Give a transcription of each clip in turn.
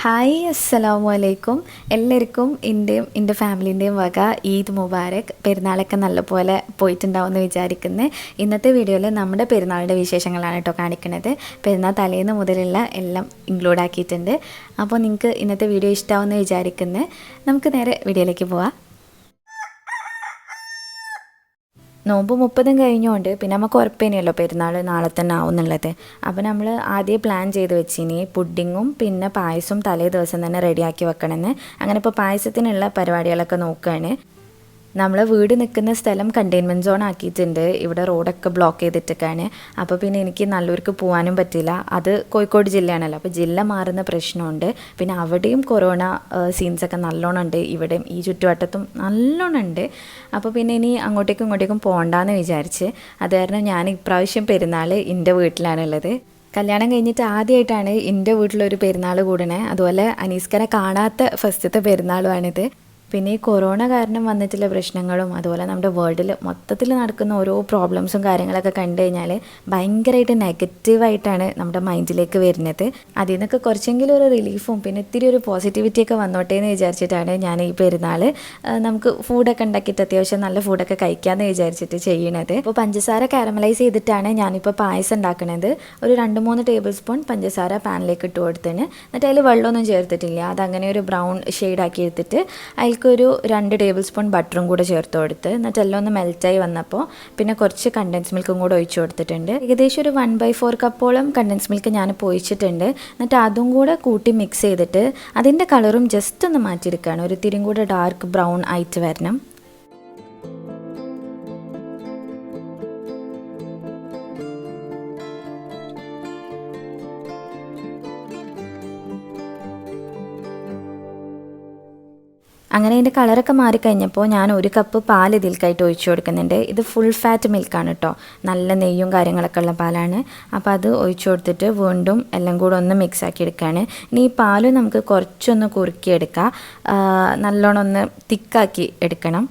Hi അസ്സലാമു അലൈക്കും. എല്ലാവർക്കും എൻ്റെ ഫാമിലിൻ്റെയും വക ഈദ് മുബാരക്. പെരുന്നാളൊക്കെ നല്ലപോലെ പോയിട്ടുണ്ടാവുമെന്ന് വിചാരിക്കുന്നത്. ഇന്നത്തെ വീഡിയോയിൽ നമ്മുടെ പെരുന്നാളിൻ്റെ വിശേഷങ്ങളാണ് കേട്ടോ കാണിക്കുന്നത്. പെരുന്നാൾ തലേന്ന് മുതലുള്ള എല്ലാം ഇൻക്ലൂഡ് ആക്കിയിട്ടുണ്ട്. അപ്പോൾ നിങ്ങൾക്ക് ഇന്നത്തെ വീഡിയോ ഇഷ്ടമാവുമെന്ന് വിചാരിക്കുന്നത്. നമുക്ക് നേരെ വീഡിയോയിലേക്ക് പോവാം. നോമ്പ് 30 കഴിഞ്ഞുകൊണ്ട് പിന്നെ നമുക്ക് ഉറപ്പേനെയല്ലോ പെരുന്നാൾ നാളെ തന്നെ ആവും എന്നുള്ളത്. അപ്പോൾ നമ്മൾ ആദ്യം പ്ലാൻ ചെയ്ത് വെച്ചിനി പുഡിങ്ങും പിന്നെ പായസവും തലേ ദിവസം തന്നെ റെഡിയാക്കി വെക്കണമെന്ന്. അങ്ങനെ ഇപ്പോൾ പായസത്തിനുള്ള പരിപാടികളൊക്കെ നോക്കുകയാണ്. നമ്മൾ വീട് നിൽക്കുന്ന സ്ഥലം കണ്ടെയ്ൻമെൻറ്റ് സോൺ ആക്കിയിട്ടുണ്ട്. ഇവിടെ റോഡൊക്കെ ബ്ലോക്ക് ചെയ്തിട്ടൊക്കെയാണ്. അപ്പോൾ പിന്നെ എനിക്ക് നല്ലൂർക്ക് പോകാനും പറ്റില്ല. അത് കോഴിക്കോട് ജില്ലയാണല്ലോ, അപ്പോൾ ജില്ല മാറുന്ന പ്രശ്നമുണ്ട്. പിന്നെ അവിടെയും കൊറോണ സീൻസൊക്കെ നല്ലോണം ഉണ്ട്, ഇവിടെയും ഈ ചുറ്റുവട്ടത്തും നല്ലോണം ഉണ്ട്. അപ്പോൾ പിന്നെ ഇനി അങ്ങോട്ടേക്കും ഇങ്ങോട്ടേക്കും പോകണ്ടെന്ന് വിചാരിച്ച് അത് കാരണം ഞാൻ ഇപ്രാവശ്യം പെരുന്നാൾ എൻ്റെ വീട്ടിലാണുള്ളത്. കല്യാണം കഴിഞ്ഞിട്ട് ആദ്യമായിട്ടാണ് എൻ്റെ വീട്ടിലൊരു പെരുന്നാൾ കൂടണേ. അതുപോലെ അനീസ്കനെ കാണാത്ത ഫസ്റ്റത്തെ പെരുന്നാളുമാണിത്. പിന്നെ ഈ കൊറോണ കാരണം വന്നിട്ടുള്ള പ്രശ്നങ്ങളും അതുപോലെ നമ്മുടെ വേൾഡിൽ മൊത്തത്തിൽ നടക്കുന്ന ഓരോ പ്രോബ്ലംസും കാര്യങ്ങളൊക്കെ കണ്ടു കഴിഞ്ഞാൽ ഭയങ്കരമായിട്ട് നെഗറ്റീവായിട്ടാണ് നമ്മുടെ മൈൻഡിലേക്ക് വരുന്നത്. അതിൽ നിന്നൊക്കെ കുറച്ചെങ്കിലും ഒരു റിലീഫും പിന്നെ ഇത്തിരി ഒരു പോസിറ്റിവിറ്റിയൊക്കെ വന്നോട്ടെ എന്ന് വിചാരിച്ചിട്ടാണ് ഞാൻ ഈ പെരുന്നാൾ നമുക്ക് ഫുഡൊക്കെ ഉണ്ടാക്കിയിട്ട് അത്യാവശ്യം നല്ല ഫുഡൊക്കെ കഴിക്കാമെന്ന് വിചാരിച്ചിട്ട് ചെയ്യണത്. ഇപ്പോൾ പഞ്ചസാര കാരമലൈസ് ചെയ്തിട്ടാണ് ഞാനിപ്പോൾ പായസം ഉണ്ടാക്കുന്നത്. ഒരു 2-3 ടേബിൾ സ്പൂൺ പഞ്ചസാര പാനിലേക്ക് ഇട്ട് കൊടുത്തിന്. എന്നിട്ട് അതിൽ വെള്ളമൊന്നും ചേർത്തിട്ടില്ല. അതങ്ങനെ ഒരു ബ്രൗൺ ഷെയ്ഡാക്കി എടുത്തിട്ട് അതിൽ ഒരു 2 ടേബിൾ സ്പൂൺ ബട്ടറും കൂടെ ചേർത്ത് കൊടുത്ത് എന്നിട്ട് എല്ലാം ഒന്ന് മെൽറ്റായി വന്നപ്പോൾ പിന്നെ കുറച്ച് കണ്ടൻസ് മിൽക്കും കൂടെ ഒഴിച്ചു കൊടുത്തിട്ടുണ്ട്. ഏകദേശം ഒരു 1/4 കപ്പോളം കണ്ടൻസ് മിൽക്ക് ഞാൻ ഒഴിച്ചിട്ടുണ്ട്. എന്നിട്ട് അതും കൂടെ കൂട്ടി മിക്സ് ചെയ്തിട്ട് അതിൻ്റെ കളറും ജസ്റ്റ് ഒന്ന് മാറ്റിയെടുക്കുകയാണ്. ഒരു തിരിയും കൂടെ ഡാർക്ക് ബ്രൗൺ ആയിട്ട് വരണം. അങ്ങനെ അതിൻ്റെ കളറൊക്കെ മാറിക്കഴിഞ്ഞപ്പോൾ ഞാൻ 1 കപ്പ് പാൽ ഇതിൽക്കായിട്ട് ഒഴിച്ചു കൊടുക്കുന്നുണ്ട്. ഇത് ഫുൾ ഫാറ്റ് മിൽക്കാണ് കേട്ടോ, നല്ല നെയ്യും കാര്യങ്ങളൊക്കെ ഉള്ള പാലാണ്. അപ്പോൾ അത് ഒഴിച്ചു കൊടുത്തിട്ട് വീണ്ടും എല്ലാം കൂടെ ഒന്ന് മിക്സ് ആക്കി എടുക്കുകയാണ്. ഇനി ഈ പാലും നമുക്ക് കുറച്ചൊന്ന് കുറുക്കിയെടുക്കാം, നല്ലോണം ഒന്ന് തിക്കാക്കി എടുക്കണം.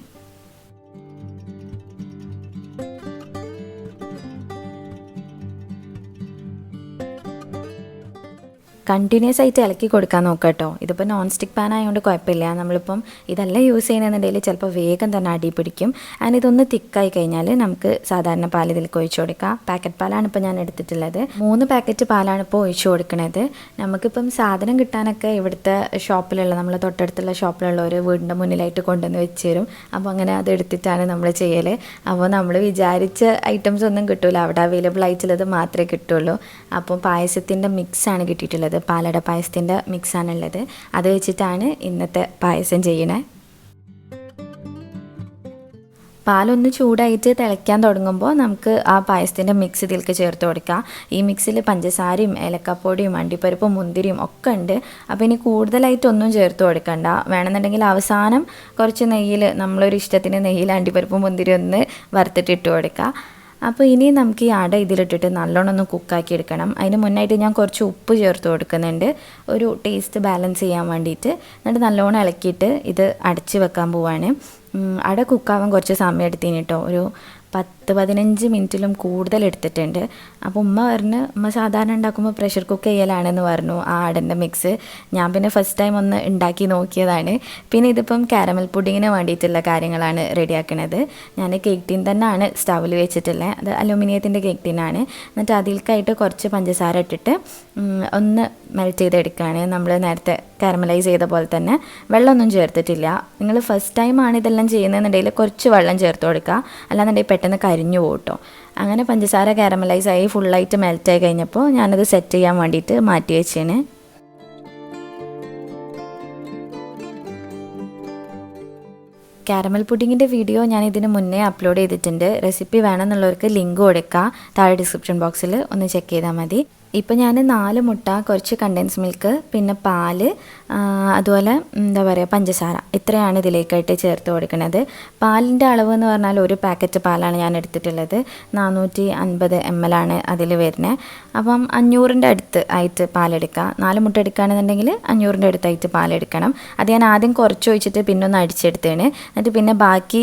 കണ്ടിന്യൂസ് ആയിട്ട് ഇളക്കി കൊടുക്കാൻ നോക്കാം കേട്ടോ. ഇതിപ്പോൾ നോൺ സ്റ്റിക്ക് പാൻ ആയതുകൊണ്ട് കുഴപ്പമില്ല. നമ്മളിപ്പം ഇതെല്ലാം യൂസ് ചെയ്യുന്നതിനിടയിൽ ചിലപ്പോൾ വേഗം തന്നെ അടി പിടിക്കും. ആൻഡ് ഇതൊന്ന് തിക്കായി കഴിഞ്ഞാൽ നമുക്ക് സാധാരണ പാൽ ഇതിലേക്ക് ഒഴിച്ചു കൊടുക്കാം. പാക്കറ്റ് പാലാണ് ഇപ്പോൾ ഞാൻ എടുത്തിട്ടുള്ളത്. 3 പാക്കറ്റ് പാലാണ് ഇപ്പോൾ ഒഴിച്ചു കൊടുക്കുന്നത്. നമുക്കിപ്പം സാധനം കിട്ടാനൊക്കെ ഇവിടുത്തെ ഷോപ്പിലുള്ള നമ്മളെ തൊട്ടടുത്തുള്ള ഷോപ്പിലുള്ളവർ വീടിൻ്റെ മുന്നിലായിട്ട് കൊണ്ടുവന്ന് വെച്ച് തരും. അപ്പോൾ അങ്ങനെ അത് എടുത്തിട്ടാണ് നമ്മൾ ചെയ്യൽ. അപ്പോൾ നമ്മൾ വിചാരിച്ച ഐറ്റംസ് ഒന്നും കിട്ടില്ല, അവിടെ അവൈലബിൾ ആയിട്ടുള്ളത് മാത്രമേ കിട്ടുള്ളൂ. അപ്പോൾ പായസത്തിൻ്റെ മിക്സാണ് കിട്ടിയിട്ടുള്ളത്. പാലട പായസത്തിൻ്റെ മിക്സാണുള്ളത്. അത് വെച്ചിട്ടാണ് ഇന്നത്തെ പായസം ചെയ്യണേ. പാലൊന്ന് ചൂടായിട്ട് തിളയ്ക്കാൻ തുടങ്ങുമ്പോൾ നമുക്ക് ആ പായസത്തിൻ്റെ മിക്സ് ഇതിലേക്ക് ചേർത്ത് കൊടുക്കാം. ഈ മിക്സിൽ പഞ്ചസാരയും ഏലക്കപ്പൊടിയും അണ്ടിപ്പരിപ്പും മുന്തിരിയും ഒക്കെ ഉണ്ട്. അപ്പോൾ ഇനി കൂടുതലായിട്ടൊന്നും ചേർത്ത് കൊടുക്കണ്ട. വേണമെന്നുണ്ടെങ്കിൽ അവസാനം കുറച്ച് നെയ്യിൽ നമ്മളൊരു ഇഷ്ടത്തിന് നെയ്യിൽ അണ്ടിപ്പരിപ്പും മുന്തിരി ഒന്ന് വറുത്തിട്ട് കൊടുക്കുക. അപ്പോൾ ഇനി നമുക്ക് ഈ അട ഇതിലിട്ടിട്ട് നല്ലോണം ഒന്ന് കുക്കാക്കി എടുക്കണം. അതിന് മുന്നായിട്ട് ഞാൻ കുറച്ച് ഉപ്പ് ചേർത്ത് കൊടുക്കുന്നുണ്ട്, ഒരു ടേസ്റ്റ് ബാലൻസ് ചെയ്യാൻ വേണ്ടിയിട്ട്. എന്നിട്ട് നല്ലോണം ഇളക്കിയിട്ട് ഇത് അടച്ച് വെക്കാൻ പോവാണ്. അട കുക്കാവാൻ കുറച്ച് സമയം എടുത്തിന് കേട്ടോ, ഒരു 10-15 മിനിറ്റിലും കൂടുതൽ എടുത്തിട്ടുണ്ട്. അപ്പോൾ ഉമ്മ പറഞ്ഞു, ഉമ്മ സാധാരണ ഉണ്ടാക്കുമ്പോൾ പ്രഷർ കുക്ക് ചെയ്യലാണെന്ന് പറഞ്ഞു ആ അടൻ്റെ മിക്സ്. ഞാൻ പിന്നെ ഫസ്റ്റ് ടൈം ഒന്ന് ഉണ്ടാക്കി നോക്കിയതാണ്. പിന്നെ ഇതിപ്പം കാരമൽ പുഡിങ്ങിന് വേണ്ടിയിട്ടുള്ള കാര്യങ്ങളാണ് റെഡിയാക്കണത്. ഞാൻ കേക്ക് ടീൻ തന്നെയാണ് സ്റ്റൗവിൽ വെച്ചിട്ടുള്ളത്. അത് അലൂമിനിയത്തിൻ്റെ കേക്ക് ടീനാണ്. എന്നിട്ട് അതിൽക്കായിട്ട് കുറച്ച് പഞ്ചസാര ഇട്ടിട്ട് ഒന്ന് മെൽറ്റ് ചെയ്തെടുക്കുകയാണ്. നമ്മൾ നേരത്തെ കാരമലൈസ് ചെയ്ത പോലെ തന്നെ, വെള്ളമൊന്നും ചേർത്തിട്ടില്ല. നിങ്ങൾ ഫസ്റ്റ് ടൈമാണ് ഇതെല്ലാം ചെയ്യുന്നതെന്നുണ്ടെങ്കിൽ കുറച്ച് വെള്ളം ചേർത്ത് കൊടുക്കുക, അല്ലാന്നുണ്ടെങ്കിൽ പെട്ടെന്ന് കരിഞ്ഞു പോകട്ടോ. അങ്ങനെ പഞ്ചസാര കാരമലൈസ് ആയി ഫുള്ളായിട്ട് മെൽറ്റായി കഴിഞ്ഞപ്പോൾ ഞാനത് സെറ്റ് ചെയ്യാൻ വേണ്ടിയിട്ട് മാറ്റി വെച്ചേന്. കാരമൽ പുഡിങ്ങിൻ്റെ വീഡിയോ ഞാൻ ഇതിന് മുന്നേ അപ്ലോഡ് ചെയ്തിട്ടുണ്ട്. റെസിപ്പി വേണമെന്നുള്ളവർക്ക് ലിങ്ക് കൊടുക്കുക, താഴെ ഡിസ്ക്രിപ്ഷൻ ബോക്സിൽ ഒന്ന് ചെക്ക് ചെയ്താൽ മതി. ഇപ്പോൾ ഞാൻ 4 മുട്ട, കുറച്ച് കണ്ടൻസ് മിൽക്ക്, പിന്നെ പാല്, അതുപോലെ എന്താ പറയുക പഞ്ചസാര, ഇത്രയാണ് ഇതിലേക്കായിട്ട് ചേർത്ത് കൊടുക്കുന്നത്. പാലിൻ്റെ അളവ് എന്ന് പറഞ്ഞാൽ 1 പാക്കറ്റ് പാലാണ് ഞാൻ എടുത്തിട്ടുള്ളത്. 450 ml ആണ് അതിൽ വരുന്നത്. അപ്പം 500ൻ്റെ അടുത്ത് ആയിട്ട് പാലെടുക്കുക. 4 മുട്ട എടുക്കുകയാണെന്നുണ്ടെങ്കിൽ 500ൻ്റെ അടുത്തായിട്ട് പാലെടുക്കണം. അത് ഞാൻ ആദ്യം കുറച്ച് ഒഴിച്ചിട്ട് പിന്നെ ഒന്ന് അടിച്ചെടുത്തേണ്. എന്നിട്ട് പിന്നെ ബാക്കി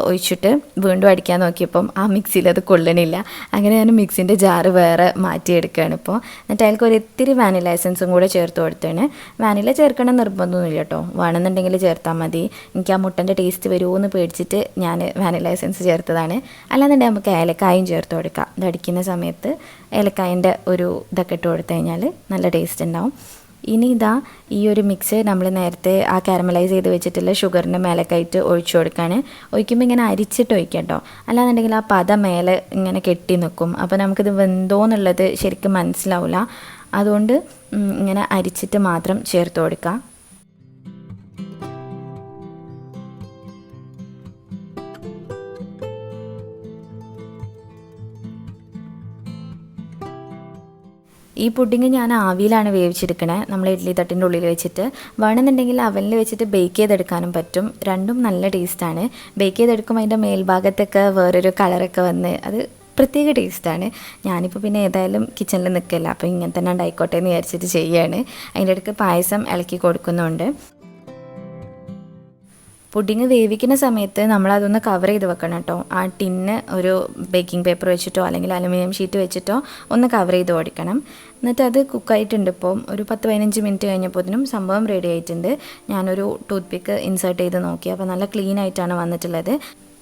ഒഴിച്ചിട്ട് വീണ്ടും അടിക്കാൻ നോക്കിയപ്പം ആ മിക്സിയിൽ അത് കൊള്ളണില്ല. അങ്ങനെ ഞാൻ മിക്സിൻ്റെ ജാറ് വേറെ മാറ്റിയെടുക്കുകയാണ് ഇപ്പോൾ. ഇപ്പോൾ. എന്നിട്ട് അതിലേക്ക് ഒരു ഇത്തിരി വാനില എസൻസും കൂടെ ചേർത്ത് കൊടുത്തേണ്. വാനില ചേർക്കണം നിർബന്ധമൊന്നുമില്ല കേട്ടോ, വേണമെന്നുണ്ടെങ്കിൽ ചേർത്താൽ മതി. എനിക്ക് ആ മുട്ടൻ്റെ ടേസ്റ്റ് വരുമോ എന്ന് പേടിച്ചിട്ട് ഞാൻ വാനില എസൻസ് ചേർത്തതാണ്. അല്ലാന്നുണ്ടെങ്കിൽ നമുക്ക് ഏലക്കായും ചേർത്ത് കൊടുക്കാം. ഇത് അടിക്കുന്ന സമയത്ത് ഏലക്കായൻ്റെ ഒരു ഇതൊക്കെ ഇട്ട് കൊടുത്തു കഴിഞ്ഞാൽ നല്ല ടേസ്റ്റ് ഉണ്ടാവും. ഇനി ഇതാ ഈ ഒരു മിക്സ് നമ്മൾ നേരത്തെ ആ കാരമലൈസ് ചെയ്ത് വെച്ചിട്ടുള്ള ഷുഗറിൻ്റെ മേലേക്കായിട്ട് ഒഴിച്ചു കൊടുക്കുകയാണ്. ഒഴിക്കുമ്പോൾ ഇങ്ങനെ അരിച്ചിട്ട് ഒഴിക്കാം കേട്ടോ, അല്ലാന്നുണ്ടെങ്കിൽ ആ പത മേലെ ഇങ്ങനെ കെട്ടി നിൽക്കും. അപ്പോൾ നമുക്കിത് വെന്തോന്നുള്ളത് ശരിക്കും മനസ്സിലാവില്ല. അതുകൊണ്ട് ഇങ്ങനെ അരിച്ചിട്ട് മാത്രം ചേർത്ത് കൊടുക്കുക. ഈ പുഡിങ് ഞാൻ ആവിയിലാണ് വേവിച്ചെടുക്കണേ, നമ്മൾ ഇഡ്ഡലി തട്ടിൻ്റെ ഉള്ളിൽ വെച്ചിട്ട്. വേണമെന്നുണ്ടെങ്കിൽ അവനിൽ വെച്ചിട്ട് ബേക്ക് ചെയ്തെടുക്കാനും പറ്റും. രണ്ടും നല്ല ടേസ്റ്റാണ്. ബേക്ക് ചെയ്തെടുക്കുമ്പോൾ അതിൻ്റെ മേൽഭാഗത്തൊക്കെ വേറൊരു കളറൊക്കെ വന്ന് അത് പ്രത്യേക ടേസ്റ്റാണ്. ഞാനിപ്പോൾ പിന്നെ ഏതായാലും കിച്ചണിൽ നിൽക്കില്ല, അപ്പോൾ ഇങ്ങനെ തന്നെ ഉണ്ടായിക്കോട്ടെ എന്ന് വിചാരിച്ചിട്ട് ചെയ്യുകയാണ്. അതിൻ്റെ ഇടയ്ക്ക് പായസം ഇളക്കി കൊടുക്കുന്നുണ്ട്. പുഡിങ് വേവിക്കുന്ന സമയത്ത് നമ്മളതൊന്ന് കവർ ചെയ്ത് വെക്കണം കേട്ടോ. ആ ടിന്ന് ഒരു ബേക്കിംഗ് പേപ്പർ വെച്ചിട്ടോ അല്ലെങ്കിൽ അലുമിനിയം ഷീറ്റ് വെച്ചിട്ടോ ഒന്ന് കവർ ചെയ്ത് ഓടിക്കണം. എന്നിട്ട് അത് കുക്കായിട്ടുണ്ട്. ഇപ്പം ഒരു 10-15 മിനിറ്റ് കഴിഞ്ഞപ്പോഴത്തേനും സംഭവം റെഡി ആയിട്ടുണ്ട്. ഞാനൊരു ടൂത്ത് പിക്ക് ഇൻസേർട്ട് ചെയ്ത് നോക്കി, അപ്പോൾ നല്ല ക്ലീൻ ആയിട്ടാണ് വന്നിട്ടുള്ളത്.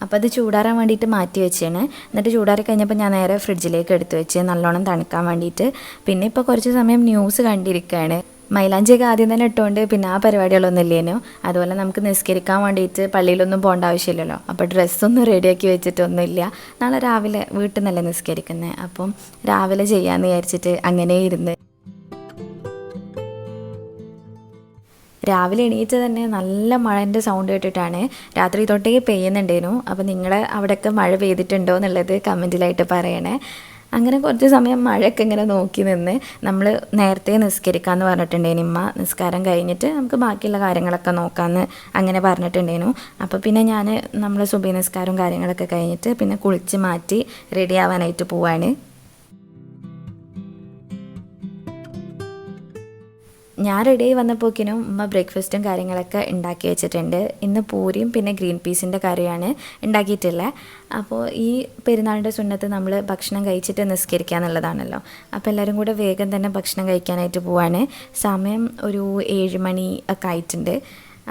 അപ്പോൾ അത് ചൂടാറാൻ വേണ്ടിയിട്ട് മാറ്റി വെച്ചാണ്. എന്നിട്ട് ചൂടാറി കഴിഞ്ഞപ്പോൾ ഞാൻ നേരെ ഫ്രിഡ്ജിലേക്ക് എടുത്ത് വെച്ച് നല്ലോണം തണുക്കാൻ വേണ്ടിയിട്ട്. പിന്നെ ഇപ്പോൾ കുറച്ച് സമയം ന്യൂസ് കണ്ടിരിക്കുകയാണ്. മൈലാഞ്ചിയൊക്കെ ആദ്യം തന്നെ ഇട്ടുകൊണ്ട് പിന്നെ ആ പരിപാടികളൊന്നും ഇല്ലേനോ. അതുപോലെ നമുക്ക് നിസ്കരിക്കാൻ വേണ്ടിയിട്ട് പള്ളിയിലൊന്നും പോകേണ്ട ആവശ്യമില്ലല്ലോ. അപ്പോൾ ഡ്രസ്സൊന്നും റെഡിയാക്കി വെച്ചിട്ടൊന്നുമില്ല. നാളെ രാവിലെ വീട്ടിൽ നിന്നല്ലേ നിസ്കരിക്കുന്നത്, അപ്പം രാവിലെ ചെയ്യാമെന്ന് വിചാരിച്ചിട്ട് അങ്ങനെ ഇരുന്ന്. രാവിലെ എണീറ്റ് തന്നെ നല്ല മഴൻ്റെ സൗണ്ട് കേട്ടിട്ടാണ്. രാത്രി തൊട്ടേ പെയ്യുന്നുണ്ടേനു. അപ്പോൾ നിങ്ങളെ അവിടെയൊക്കെ മഴ പെയ്തിട്ടുണ്ടോ എന്നുള്ളത് കമൻറ്റിലായിട്ട് പറയണേ. അങ്ങനെ കുറച്ച് സമയം മഴയൊക്കെ ഇങ്ങനെ നോക്കി നിന്ന് നമ്മൾ നേരത്തെ നിസ്കരിക്കാമെന്ന് പറഞ്ഞിട്ടുണ്ടേനു. ഇമ്മ നിസ്കാരം കഴിഞ്ഞിട്ട് നമുക്ക് ബാക്കിയുള്ള കാര്യങ്ങളൊക്കെ നോക്കാമെന്ന് അങ്ങനെ പറഞ്ഞിട്ടുണ്ടേനു. അപ്പോൾ പിന്നെ ഞാൻ നമ്മൾ സുബഹി നിസ്കാരവും കാര്യങ്ങളൊക്കെ കഴിഞ്ഞിട്ട് പിന്നെ കുളിച്ച് മാറ്റി റെഡി ആവാനായിട്ട് പോവാണ്. ഞാൻ റെഡിയായി വന്നപ്പോക്കിനും ഉമ്മ ബ്രേക്ക്ഫാസ്റ്റും കാര്യങ്ങളൊക്കെ ഉണ്ടാക്കി വെച്ചിട്ടുണ്ട്. ഇന്ന് പൂരിയും പിന്നെ ഗ്രീൻ പീസിൻ്റെ കറിയാണ് ഉണ്ടാക്കിയിട്ടുള്ളത്. അപ്പോൾ ഈ പെരുന്നാളിൻ്റെ സുന്നത്ത് നമ്മൾ ഭക്ഷണം കഴിച്ചിട്ട് നിസ്കരിക്കുക എന്നുള്ളതാണല്ലോ. അപ്പോൾ എല്ലാവരും കൂടെ വേഗം തന്നെ ഭക്ഷണം കഴിക്കാനായിട്ട് പോവാണ്. സമയം ഒരു 7 മണി ഒക്കെ ആയിട്ടുണ്ട്.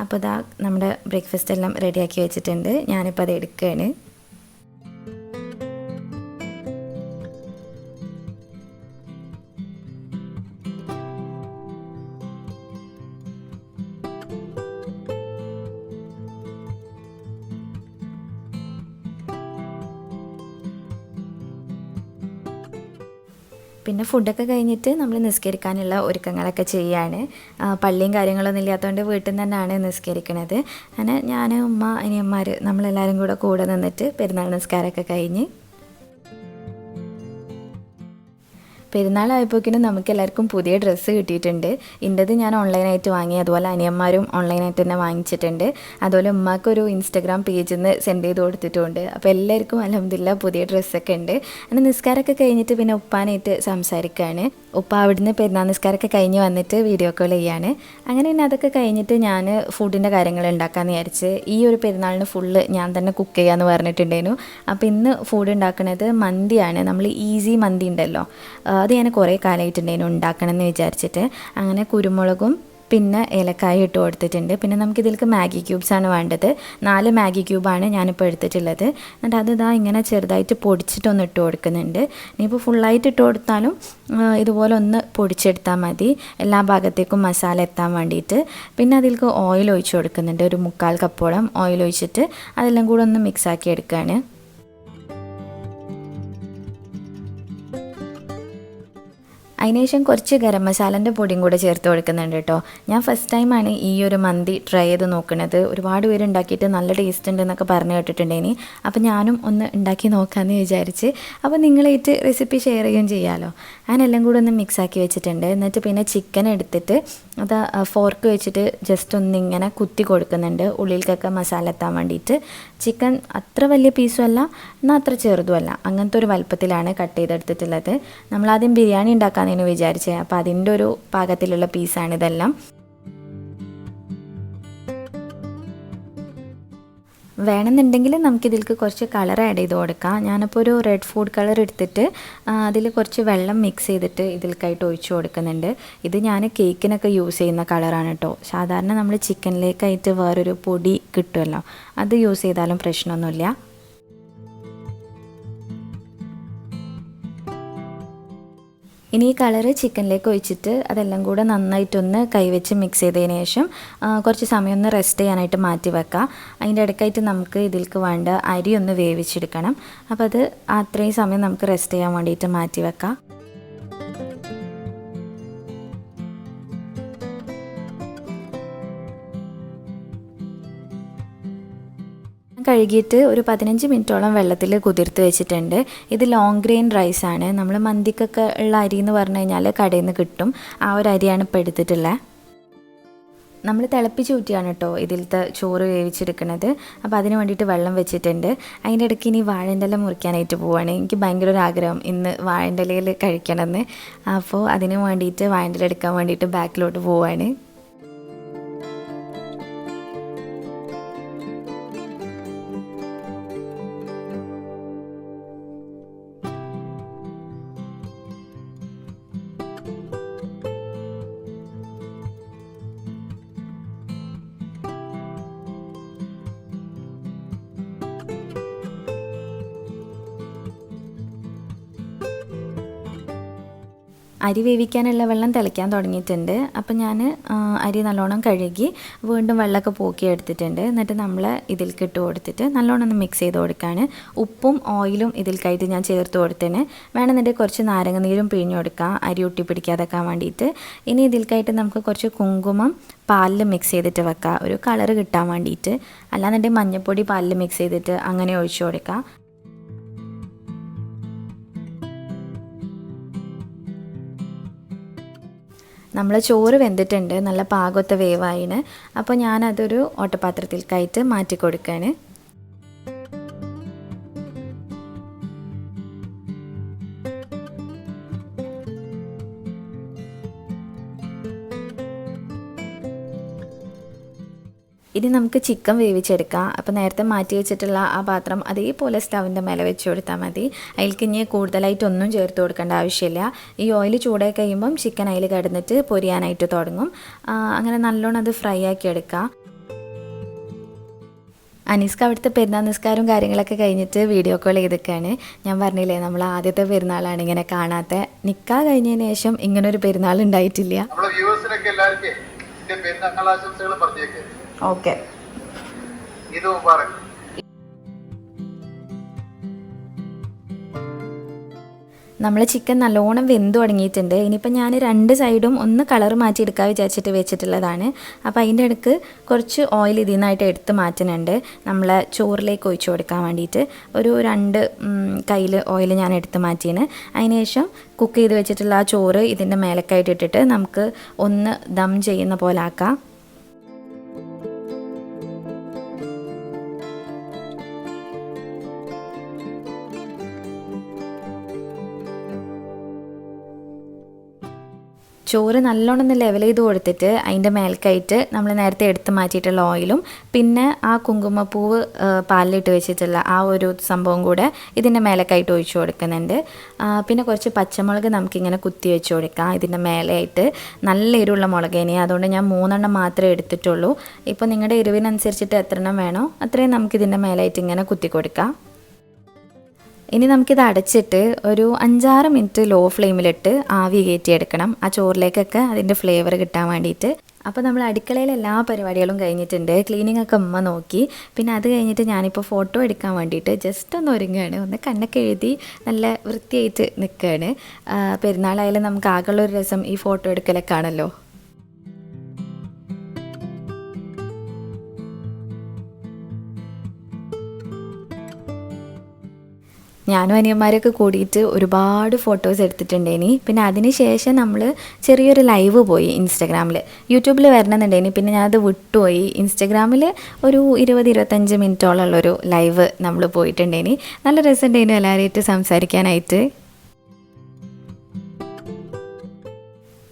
അപ്പോൾ ഇതാ നമ്മുടെ ബ്രേക്ക്ഫാസ്റ്റ് എല്ലാം റെഡിയാക്കി വെച്ചിട്ടുണ്ട്. ഞാനിപ്പോൾ അത് എടുക്കുകയാണ്. പിന്നെ ഫുഡൊക്കെ കഴിഞ്ഞിട്ട് നമ്മൾ നിസ്കരിക്കാനുള്ള ഒരുക്കങ്ങളൊക്കെ ചെയ്യാണ്. പള്ളിയും കാര്യങ്ങളൊന്നും ഇല്ലാത്തതുകൊണ്ട് വീട്ടിൽ നിന്ന് തന്നെയാണ് നിസ്കരിക്കണത്. അങ്ങനെ ഞാൻ, ഉമ്മ, അനിയന്മാർ നമ്മളെല്ലാവരും കൂടെ നിന്നിട്ട് പെരുന്നാൾ നിസ്കാരമൊക്കെ കഴിഞ്ഞ് പെരുന്നാളായപ്പോഴേക്കും നമുക്ക് എല്ലാവർക്കും പുതിയ ഡ്രസ്സ് കിട്ടിയിട്ടുണ്ട്. ഇൻ്റെത് ഞാൻ ഓൺലൈനായിട്ട് വാങ്ങി, അതുപോലെ അനിയന്മാരും ഓൺലൈനായിട്ട് തന്നെ വാങ്ങിച്ചിട്ടുണ്ട്. അതുപോലെ ഉമ്മാക്കൊരു ഇൻസ്റ്റഗ്രാം പേജിൽ നിന്ന് സെൻഡ് ചെയ്ത് കൊടുത്തിട്ടുണ്ട്. അപ്പോൾ എല്ലാവർക്കും അൽഹംദുലില്ലാ പുതിയ ഡ്രസ്സൊക്കെ ഉണ്ട്. അങ്ങനെ നിസ്കാരമൊക്കെ കഴിഞ്ഞിട്ട് പിന്നെ ഉപ്പാനായിട്ട് സംസാരിക്കുകയാണ്. ഉപ്പ അവിടുന്ന് പെരുന്നാൾ നിസ്കാരമൊക്കെ കഴിഞ്ഞ് വന്നിട്ട് വീഡിയോ കോൾ ചെയ്യാണ്. അങ്ങനെ തന്നെ അതൊക്കെ കഴിഞ്ഞിട്ട് ഞാൻ ഫുഡിൻ്റെ കാര്യങ്ങൾ ഉണ്ടാക്കാമെന്ന് വിചാരിച്ച് ഈ ഒരു പെരുന്നാളിന് ഫുള്ള് ഞാൻ തന്നെ കുക്ക് ചെയ്യാമെന്ന് പറഞ്ഞിട്ടുണ്ടായിരുന്നു. അപ്പോൾ ഇന്ന് ഫുഡ് ഉണ്ടാക്കുന്നത് മന്തിയാണ്. നമ്മൾ ഈസി മന്തി ഉണ്ടല്ലോ, അത് ഞാൻ കുറേ കാലമായിട്ടുണ്ടായിരുന്നു ഉണ്ടാക്കണം എന്ന് വിചാരിച്ചിട്ട്. അങ്ങനെ കുരുമുളകും പിന്നെ ഏലക്കായ ഇട്ട് കൊടുത്തിട്ടുണ്ട്. പിന്നെ നമുക്കിതിലേക്ക് മാഗി ക്യൂബ്സാണ് വേണ്ടത്. 4 മാഗി ക്യൂബാണ് ഞാനിപ്പോൾ എടുത്തിട്ടുള്ളത്. എന്നിട്ട് അത് ഇതാ ഇങ്ങനെ ചെറുതായിട്ട് പൊടിച്ചിട്ടൊന്ന് ഇട്ട് കൊടുക്കുന്നുണ്ട്. ഇനിയിപ്പോൾ ഫുള്ളായിട്ട് ഇട്ട് കൊടുത്താലും ഇതുപോലെ ഒന്ന് പൊടിച്ചെടുത്താൽ മതി, എല്ലാ ഭാഗത്തേക്കും മസാല എത്താൻ വേണ്ടിയിട്ട്. പിന്നെ അതിലേക്ക് ഓയിൽ ഒഴിച്ച് കൊടുക്കുന്നുണ്ട്. ഒരു 3/4 കപ്പോളം ഓയിൽ ഒഴിച്ചിട്ട് അതെല്ലാം കൂടെ ഒന്ന് മിക്സാക്കി എടുക്കുകയാണ്. അതിനുശേഷം കുറച്ച് ഗരം മസാലൻ്റെ പൊടിയും കൂടെ ചേർത്ത് കൊടുക്കുന്നുണ്ട് കേട്ടോ. ഞാൻ ഫസ്റ്റ് ടൈമാണ് ഈ ഒരു മന്തി ട്രൈ ചെയ്ത് നോക്കുന്നത്. ഒരുപാട് പേര് ഉണ്ടാക്കിയിട്ട് നല്ല ടേസ്റ്റ് ഉണ്ടെന്നൊക്കെ പറഞ്ഞു കേട്ടിട്ടുണ്ടേനി. അപ്പോൾ ഞാനും ഒന്ന് ഉണ്ടാക്കി നോക്കാമെന്ന് വിചാരിച്ച്. അപ്പോൾ നിങ്ങളായിട്ട് റെസിപ്പി ഷെയർ ചെയ്യുകയും ചെയ്യാമല്ലോ. ഞാനെല്ലാം കൂടെ ഒന്ന് മിക്സാക്കി വെച്ചിട്ടുണ്ട്. എന്നിട്ട് പിന്നെ ചിക്കൻ എടുത്തിട്ട് അത് ഫോർക്ക് വെച്ചിട്ട് ജസ്റ്റ് ഒന്നിങ്ങനെ കുത്തി കൊടുക്കുന്നുണ്ട് ഉള്ളിലേക്കൊക്കെ മസാല എത്താൻ വേണ്ടിയിട്ട്. ചിക്കൻ അത്ര വലിയ പീസും അല്ല, എന്നാൽ അത്ര ചെറുതുമല്ല, അങ്ങനത്തെ ഒരു വലുപ്പത്തിലാണ് കട്ട് ചെയ്തെടുത്തിട്ടുള്ളത്. നമ്മളാദ്യം ബിരിയാണി ഉണ്ടാക്കാമെന്ന് വിചാരിച്ചത്. അപ്പോൾ അതിൻ്റെ ഒരു പാകത്തിലുള്ള പീസാണ് ഇതെല്ലാം. വേണമെന്നുണ്ടെങ്കിൽ നമുക്കിതിലേക്ക് കുറച്ച് കളർ ആഡ് ചെയ്ത് കൊടുക്കാം. ഞാനിപ്പോൾ ഒരു റെഡ് ഫുഡ് കളർ എടുത്തിട്ട് അതിൽ കുറച്ച് വെള്ളം മിക്സ് ചെയ്തിട്ട് ഇതിലേക്കായിട്ട് ഒഴിച്ചു കൊടുക്കുന്നുണ്ട്. ഇത് ഞാൻ കേക്കിനൊക്കെ യൂസ് ചെയ്യുന്ന കളറാണ് കേട്ടോ. സാധാരണ നമ്മൾ ചിക്കനിലേക്കായിട്ട് വേറൊരു പൊടി കിട്ടുമല്ലോ, അത് യൂസ് ചെയ്താലും പ്രശ്നമൊന്നുമില്ല. ഇനി ഈ കളറ് ചിക്കനിലേക്ക് ഒഴിച്ചിട്ട് അതെല്ലാം കൂടെ നന്നായിട്ടൊന്ന് കൈവച്ച് മിക്സ് ചെയ്തതിന് ശേഷം കുറച്ച് സമയം ഒന്ന് റെസ്റ്റ് ചെയ്യാനായിട്ട് മാറ്റി വെക്കാം. അതിൻ്റെ ഇടയ്ക്കായിട്ട് നമുക്ക് ഇതിലേക്ക് വേണ്ട അരി ഒന്ന് വേവിച്ചെടുക്കണം. അപ്പോൾ അത് അത്രയും സമയം നമുക്ക് റെസ്റ്റ് ചെയ്യാൻ വേണ്ടിയിട്ട് മാറ്റി വെക്കാം. കഴുകിയിട്ട് ഒരു 15 മിനിറ്റോളം വെള്ളത്തിൽ കുതിർത്ത് വെച്ചിട്ടുണ്ട്. ഇത് ലോങ് ഗ്രെയിൻ റൈസാണ്. നമ്മൾ മന്തിക്കൊക്കെ ഉള്ള അരി എന്ന് പറഞ്ഞു കഴിഞ്ഞാൽ കടയിൽ നിന്ന് കിട്ടും. ആ ഒരു അരിയാണ് ഇപ്പോൾ എടുത്തിട്ടുള്ളത്. നമ്മൾ തിളപ്പിച്ച് ഊറ്റിയാണ് കേട്ടോ ഇതിലത്തെ ചോറ് വേവിച്ചെടുക്കുന്നത്. അപ്പോൾ അതിന് വേണ്ടിയിട്ട് വെള്ളം വെച്ചിട്ടുണ്ട്. അതിൻ്റെ ഇടയ്ക്ക് ഇനി വാഴൻ്റെ ഇല മുറിക്കാനായിട്ട് പോവുകയാണ്. എനിക്ക് ഭയങ്കര ഒരു ആഗ്രഹം ഇന്ന് വാഴൻ്റെ ഇലയിൽ കഴിക്കണമെന്ന്. അപ്പോൾ അതിന് വേണ്ടിയിട്ട് വാഴൻ്റെ ഇല എടുക്കാൻ വേണ്ടിയിട്ട് ബാക്കിലോട്ട് പോവുകയാണ്. അരി വേവിക്കാനുള്ള വെള്ളം തിളയ്ക്കാൻ തുടങ്ങിയിട്ടുണ്ട്. അപ്പം ഞാൻ അരി നല്ലോണം കഴുകി വീണ്ടും വെള്ളമൊക്കെ പോക്കി എടുത്തിട്ടുണ്ട്. എന്നിട്ട് നമ്മൾ ഇതിലേക്ക് ഇട്ട് കൊടുത്തിട്ട് നല്ലോണം ഒന്ന് മിക്സ് ചെയ്ത് കൊടുക്കുകയാണ്. ഉപ്പും ഓയിലും ഇതിൽക്കായിട്ട് ഞാൻ ചേർത്ത് കൊടുത്തേന്. വേണമെന്നുണ്ടെങ്കിൽ കുറച്ച് നാരങ്ങ നീരും പിഴിഞ്ഞ് കൊടുക്കാം, അരി ഒട്ടി പിടിക്കാതെക്കാൻ വേണ്ടിയിട്ട്. ഇനി ഇതിൽക്കായിട്ട് നമുക്ക് കുറച്ച് കുങ്കുമം പാലിൽ മിക്സ് ചെയ്തിട്ട് വെക്കാം, ഒരു കളറ് കിട്ടാൻ വേണ്ടിയിട്ട്. അല്ലാന്നുണ്ടെങ്കിൽ മഞ്ഞൾപ്പൊടി പാലിൽ മിക്സ് ചെയ്തിട്ട് അങ്ങനെ ഒഴിച്ചു കൊടുക്കാം. നമ്മൾ ചോറ് വെന്തിട്ടുണ്ട്, നല്ല പാകത്തെ വേവായിന്. അപ്പോൾ ഞാനതൊരു ഓട്ടപാത്രത്തിലേക്കായിട്ട് മാറ്റി കൊടുക്കുകയാണ്. ഇനി നമുക്ക് ചിക്കൻ വേവിച്ചെടുക്കാം. അപ്പോൾ നേരത്തെ മാറ്റി വെച്ചിട്ടുള്ള ആ പാത്രം അതേപോലെ സ്റ്റവിൻ്റെ മേലെ വെച്ച് കൊടുത്താൽ മതി. അതിലേക്ക് ഇനി കൂടുതലായിട്ടൊന്നും ചേർത്ത് കൊടുക്കേണ്ട ആവശ്യമില്ല. ഈ ഓയിൽ ചൂടായി കഴിയുമ്പം ചിക്കൻ അതിൽ കിടന്നിട്ട് പൊരിയാനായിട്ട് തുടങ്ങും. അങ്ങനെ നല്ലോണം അത് ഫ്രൈ ആക്കി എടുക്കാം. അനീസ്ക്ക് അവിടുത്തെ പെരുന്നാൾ നിസ്കാരവും കാര്യങ്ങളൊക്കെ കഴിഞ്ഞിട്ട് വീഡിയോ കോൾ ചെയ്തൊക്കെയാണ്. ഞാൻ പറഞ്ഞില്ലേ നമ്മൾ ആദ്യത്തെ പെരുന്നാളാണ് ഇങ്ങനെ കാണാത്ത. നിക്കാഹ് കഴിഞ്ഞതിന് ശേഷം ഇങ്ങനൊരു പെരുന്നാൾ ഉണ്ടായിട്ടില്ല. ഓക്കെ, ഇത് മുബാറക്. നമ്മൾ ചിക്കൻ നല്ലോണം വെന്ത് തുടങ്ങിയിട്ടുണ്ട്. ഇനിയിപ്പോൾ ഞാൻ 2 സൈഡും ഒന്ന് കളർ മാറ്റിയെടുക്കാൻ വിചാരിച്ചിട്ട് വെച്ചിട്ടുള്ളതാണ്. അപ്പോൾ അതിൻ്റെ ഇടയ്ക്ക് കുറച്ച് ഓയിൽ ഇതിൽ നിന്നായിട്ട് എടുത്ത് മാറ്റുന്നുണ്ട്, നമ്മൾ ചോറിലേക്ക് ഒഴിച്ചു കൊടുക്കാൻ വേണ്ടിയിട്ട്. ഒരു 2 കയ്യിൽ ഓയിൽ ഞാൻ എടുത്ത് മാറ്റിയാണ്. അതിനുശേഷം കുക്ക് ചെയ്ത് വെച്ചിട്ടുള്ള ആ ചോറ് ഇതിൻ്റെ മേലക്കായിട്ട് ഇട്ടിട്ട് നമുക്ക് ഒന്ന് ദം ചെയ്യുന്ന പോലെ ആക്കാം. ചോറ് നല്ലോണം ഒന്ന് ലെവൽ ചെയ്ത് കൊടുത്തിട്ട് അതിൻ്റെ മേൽക്കായിട്ട് നമ്മൾ നേരത്തെ എടുത്ത് മാറ്റിയിട്ടുള്ള ഓയിലും പിന്നെ ആ കുങ്കുമപ്പൂവ് പാലിലിട്ട് വെച്ചിട്ടുള്ള ആ ഒരു സംഭവം കൂടെ ഇതിൻ്റെ മേലേക്കായിട്ട് ഒഴിച്ചു കൊടുക്കുന്നുണ്ട്. പിന്നെ കുറച്ച് പച്ചമുളക് നമുക്കിങ്ങനെ കുത്തി വെച്ച് കൊടുക്കാം ഇതിൻ്റെ മേലെയായിട്ട്. നല്ല എരിവുള്ള മുളകേനി, അതുകൊണ്ട് ഞാൻ 3 എണ്ണം മാത്രമേ എടുത്തിട്ടുള്ളൂ. ഇപ്പോൾ നിങ്ങളുടെ എരിവിനനുസരിച്ചിട്ട് എത്ര എണ്ണം വേണോ അത്രയും നമുക്കിതിൻ്റെ മേലായിട്ട് ഇങ്ങനെ കുത്തി കൊടുക്കാം. ഇനി നമുക്കിത് അടച്ചിട്ട് ഒരു 5-6 മിനിറ്റ് ലോ ഫ്ലെയിമിലിട്ട് ആവി കയറ്റിയെടുക്കണം, ആ ചോറിലേക്കൊക്കെ അതിൻ്റെ ഫ്ലേവർ കിട്ടാൻ വേണ്ടിയിട്ട്. അപ്പോൾ നമ്മൾ അടുക്കളയിൽ എല്ലാ പരിപാടികളും കഴിഞ്ഞിട്ടുണ്ട്. ക്ലീനിങ് ഒക്കെ ഉമ്മ നോക്കി. പിന്നെ അത് കഴിഞ്ഞിട്ട് ഞാനിപ്പോൾ ഫോട്ടോ എടുക്കാൻ വേണ്ടിയിട്ട് ജസ്റ്റ് ഒന്ന് ഒരുങ്ങുകയാണ്. ഒന്ന് കണ്ണൊക്കെ എഴുതി നല്ല വൃത്തിയായിട്ട് നിൽക്കുകയാണ്. പെരുന്നാളായാലും നമുക്ക് ആകെയുള്ളൊരു രസം ഈ ഫോട്ടോ എടുക്കലൊക്കെ ആണല്ലോ. ഞാനും അനിയന്മാരൊക്കെ കൂടിയിട്ട് ഒരുപാട് ഫോട്ടോസ് എടുത്തിട്ടുണ്ടേനി. പിന്നെ അതിന് ശേഷം നമ്മൾ ചെറിയൊരു ലൈവ് പോയി ഇൻസ്റ്റഗ്രാമിൽ. യൂട്യൂബിൽ വരണമെന്നുണ്ടേനി, പിന്നെ ഞാനത് വിട്ടുപോയി. ഇൻസ്റ്റഗ്രാമിൽ ഒരു 20-25 മിനിറ്റോളമുള്ളൊരു ലൈവ് നമ്മൾ പോയിട്ടുണ്ടേനി. നല്ല രസമുണ്ടേനു എല്ലാവരുമായിട്ട് സംസാരിക്കാനായിട്ട്.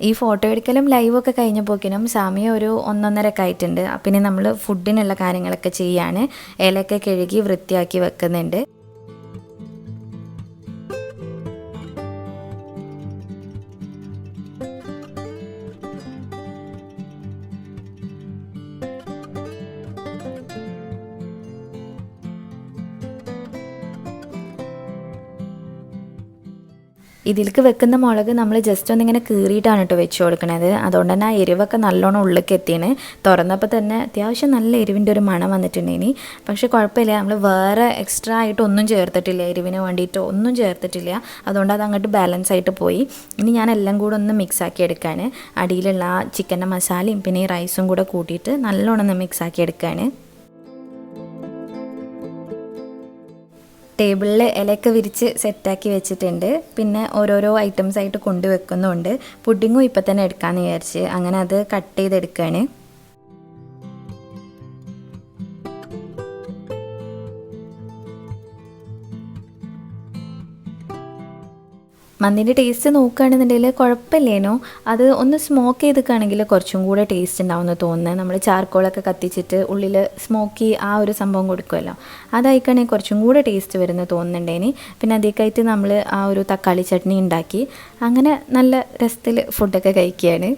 ഈ ഫോട്ടോ എടുക്കലും ലൈവൊക്കെ കഴിഞ്ഞപ്പോക്കിനും സമയം ഒരു 1:30 ആയിട്ടുണ്ട്. പിന്നെ നമ്മൾ ഫുഡിനുള്ള കാര്യങ്ങളൊക്കെ ചെയ്യാണ്. ഇലയൊക്കെ കഴുകി വൃത്തിയാക്കി വെക്കുന്നുണ്ട്. ഇതിലേക്ക് വെക്കുന്ന മുളക് നമ്മൾ ജസ്റ്റ് ഒന്നിങ്ങനെ കീറിയിട്ടാണ് കേട്ടോ വെച്ച് കൊടുക്കണത്. അതുകൊണ്ട് തന്നെ ആ എരിവൊക്കെ നല്ലോണം ഉള്ളിലേക്ക് എത്തിയാണ്. തുറന്നപ്പോൾ തന്നെ അത്യാവശ്യം നല്ല എരിവിൻ്റെ ഒരു മണം വന്നിട്ടുണ്ടേനി. പക്ഷേ കുഴപ്പമില്ല, നമ്മൾ വേറെ എക്സ്ട്രാ ആയിട്ട് ഒന്നും ചേർത്തിട്ടില്ല, എരിവിന് വേണ്ടിയിട്ട് ഒന്നും ചേർത്തിട്ടില്ല. അതുകൊണ്ട് അത് അങ്ങോട്ട് ബാലൻസ് ആയിട്ട് പോയി. ഇനി ഞാൻ എല്ലാം കൂടെ ഒന്ന് മിക്സ് ആക്കി എടുക്കുകയാണ്. അടിയിലുള്ള ആ ചിക്കൻ്റെ മസാലയും പിന്നെ ഈ റൈസും കൂടെ കൂട്ടിയിട്ട് നല്ലോണം ഒന്ന് മിക്സ് ആക്കി എടുക്കുകയാണ്. ടേബിളിൽ ഇലയൊക്കെ വിരിച്ച് സെറ്റാക്കി വെച്ചിട്ടുണ്ട്. പിന്നെ ഓരോരോ ഐറ്റംസ് ആയിട്ട് കൊണ്ടുവെക്കുന്നുണ്ട്. പുഡിങ്ങും ഇപ്പം തന്നെ എടുക്കാമെന്ന് വിചാരിച്ച് അങ്ങനെ അത് കട്ട് ചെയ്തെടുക്കുകയാണ്. മന്തിൻ്റെ ടേസ്റ്റ് നോക്കുകയാണെന്നുണ്ടെങ്കിൽ കുഴപ്പമില്ലേനോ. അത് ഒന്ന് സ്മോക്ക് ചെയ്തിട്ടാണെങ്കിൽ കുറച്ചും കൂടെ ടേസ്റ്റ് ഉണ്ടാവുമെന്ന് തോന്നുന്നത്. നമ്മൾ ചാർക്കോളൊക്കെ കത്തിച്ചിട്ട് ഉള്ളിൽ സ്മോക്കി ആ ഒരു സംഭവം കൊടുക്കുമല്ലോ, അതായിക്കാണെങ്കിൽ കുറച്ചും കൂടെ ടേസ്റ്റ് വരുന്നത് തോന്നുന്നുണ്ടേനി. പിന്നെ അതിലേക്കായിട്ട് നമ്മൾ ആ ഒരു തക്കാളി ചട്നി ഉണ്ടാക്കി. അങ്ങനെ നല്ല രസത്തിൽ ഫുഡൊക്കെ കഴിക്കുകയാണ്.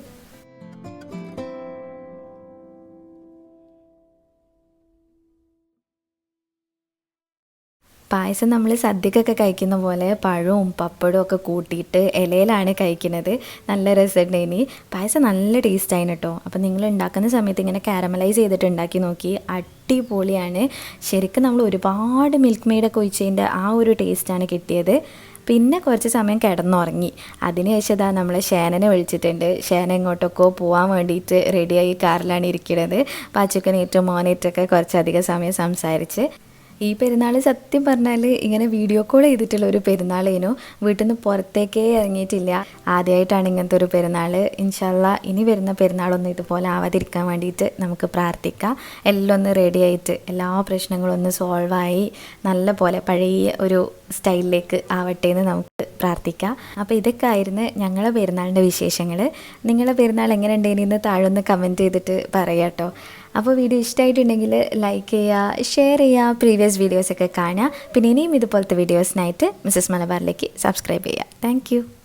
പായസം നമ്മൾ സദ്യക്കൊക്കെ കഴിക്കുന്ന പോലെ പഴവും പപ്പടവും ഒക്കെ കൂട്ടിയിട്ട് ഇലയിലാണ് കഴിക്കുന്നത്. നല്ല രസമുണ്ടേനി. പായസം നല്ല ടേസ്റ്റായിന് കേട്ടോ. അപ്പോൾ നിങ്ങൾ ഉണ്ടാക്കുന്ന സമയത്ത് ഇങ്ങനെ കാരമലൈസ് ചെയ്തിട്ട് ഉണ്ടാക്കി നോക്കി, അടിപൊളിയാണ്. ശരിക്കും നമ്മൾ ഒരുപാട് മിൽക്ക് മെയ്ഡൊക്കെ ഒഴിച്ചതിൻ്റെ ആ ഒരു ടേസ്റ്റാണ് കിട്ടിയത്. പിന്നെ കുറച്ച് സമയം കിടന്നുറങ്ങി. അതിനുശേഷം ഇതാ നമ്മളെ ഷേനനെ വിളിച്ചിട്ടുണ്ട്. ഷേന എങ്ങോട്ടൊക്കെ പോകാൻ വേണ്ടിയിട്ട് റെഡിയായി കാറിലാണ് ഇരിക്കുന്നത്. പാച്ചുക്കനേറ്റും മോനേറ്റൊക്കെ കുറച്ചധികം സമയം സംസാരിച്ച്. ഈ പെരുന്നാൾ സത്യം പറഞ്ഞാൽ ഇങ്ങനെ വീഡിയോ കോൾ ചെയ്തിട്ടുള്ള ഒരു പെരുന്നാളേനു. വീട്ടിൽ നിന്ന് പുറത്തേക്കേ ഇറങ്ങിയിട്ടില്ല. ആദ്യമായിട്ടാണ് ഇങ്ങനത്തെ ഒരു പെരുന്നാൾ. ഇൻഷാ അല്ലാ ഇനി വരുന്ന പെരുന്നാളൊന്നും ഇതുപോലെ ആവാതിരിക്കാൻ വേണ്ടിയിട്ട് നമുക്ക് പ്രാർത്ഥിക്കാം. എല്ലാം ഒന്ന് റെഡി ആയിട്ട് എല്ലാ പ്രശ്നങ്ങളും ഒന്ന് സോൾവായി നല്ല പോലെ പഴയ ഒരു സ്റ്റൈലിലേക്ക് ആവട്ടെ എന്ന് നമുക്ക് പ്രാർത്ഥിക്കാം. അപ്പോൾ ഇതൊക്കെ ആയിരുന്നു ഞങ്ങളെ പെരുന്നാളിൻ്റെ വിശേഷങ്ങൾ. നിങ്ങളെ പെരുന്നാൾ എങ്ങനെ ഉണ്ടെന്ന് താഴെ കമൻറ്റ് ചെയ്തിട്ട് പറയാം കേട്ടോ. അപ്പോൾ വീഡിയോ ഇഷ്ടമായിട്ടുണ്ടെങ്കിൽ ലൈക്ക് ചെയ്യുക, ഷെയർ ചെയ്യുക, പ്രീവിയസ് വീഡിയോസൊക്കെ കാണുക. പിന്നെ ഇനിയും ഇതുപോലത്തെ വീഡിയോസിനായിട്ട് മിസ്സസ് മലബാറിലേക്ക് സബ്സ്ക്രൈബ് ചെയ്യുക. താങ്ക്